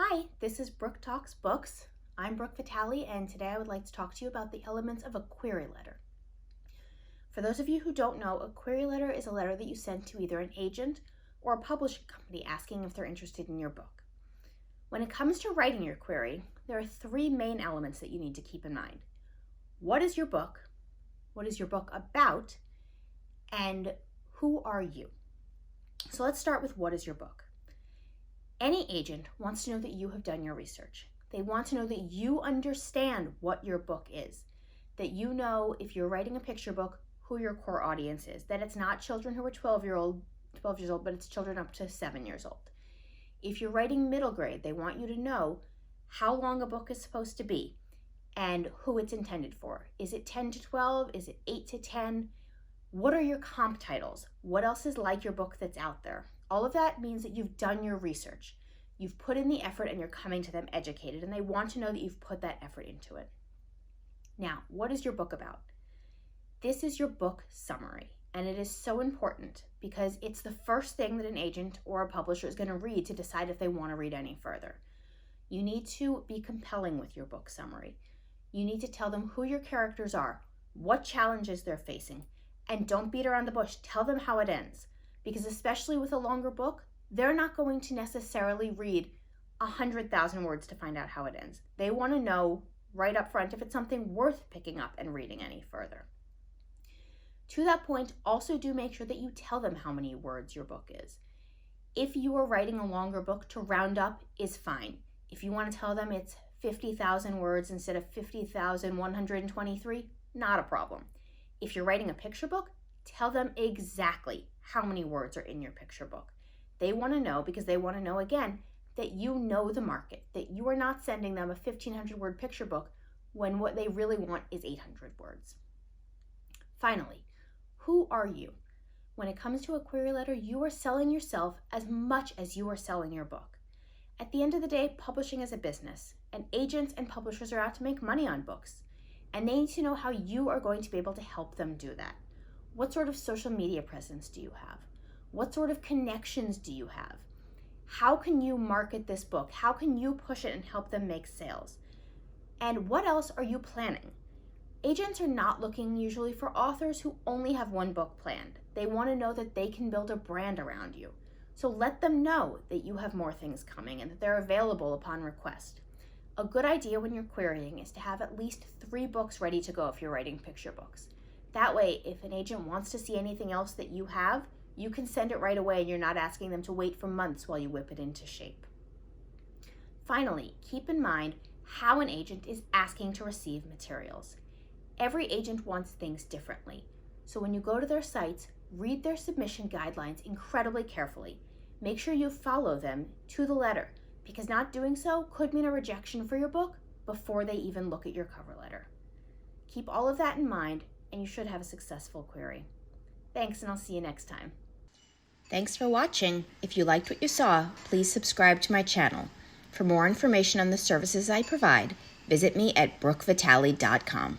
Hi, this is Brooke Talks Books. I'm Brooke Vitale, and today I would like to talk to you about the elements of a query letter. For those of you who don't know, a query letter is a letter that you send to either an agent or a publishing company asking if they're interested in your book. When it comes to writing your query, there are three main elements that you need to keep in mind. What is your book? What is your book about? And who are you? So let's start with what is your book? Any agent wants to know that you have done your research. They want to know that you understand what your book is, that you know if you're writing a picture book, who your core audience is, that it's not children who are 12 years old, but it's children up to 7 years old. If you're writing middle grade, they want you to know how long a book is supposed to be and who it's intended for. Is it 10 to 12? Is it 8 to 10? What are your comp titles? What else is like your book that's out there? All of that means that you've done your research. You've put in the effort and you're coming to them educated, and they want to know that you've put that effort into it. Now, what is your book about? This is your book summary, and it is so important because it's the first thing that an agent or a publisher is going to read to decide if they want to read any further. You need to be compelling with your book summary. You need to tell them who your characters are, what challenges they're facing, and don't beat around the bush. Tell them how it ends. Because especially with a longer book, they're not going to necessarily read 100,000 words to find out how it ends. They want to know right up front if it's something worth picking up and reading any further. To that point, also do make sure that you tell them how many words your book is. If you are writing a longer book, to round up is fine. If you want to tell them it's 50,000 words instead of 50,123, not a problem. If you're writing a picture book, tell them exactly how many words are in your picture book. They want to know because they want to know, again, that you know the market, that you are not sending them a 1,500 word picture book when what they really want is 800 words. Finally, who are you? When it comes to a query letter, you are selling yourself as much as you are selling your book. At the end of the day, publishing is a business, and agents and publishers are out to make money on books, and they need to know how you are going to be able to help them do that. What sort of social media presence do you have? What sort of connections do you have? How can you market this book? How can you push it and help them make sales? And what else are you planning? Agents are not looking usually for authors who only have one book planned. They want to know that they can build a brand around you. So let them know that you have more things coming and that they're available upon request. A good idea when you're querying is to have at least 3 books ready to go if you're writing picture books. That way, if an agent wants to see anything else that you have, you can send it right away and you're not asking them to wait for months while you whip it into shape. Finally, keep in mind how an agent is asking to receive materials. Every agent wants things differently. So when you go to their sites, read their submission guidelines incredibly carefully. Make sure you follow them to the letter, because not doing so could mean a rejection for your book before they even look at your cover letter. Keep all of that in mind, and you should have a successful query. Thanks, and I'll see you next time. Thanks for watching. If you liked what you saw, please subscribe to my channel. For more information on the services I provide, visit me at brookevitale.com.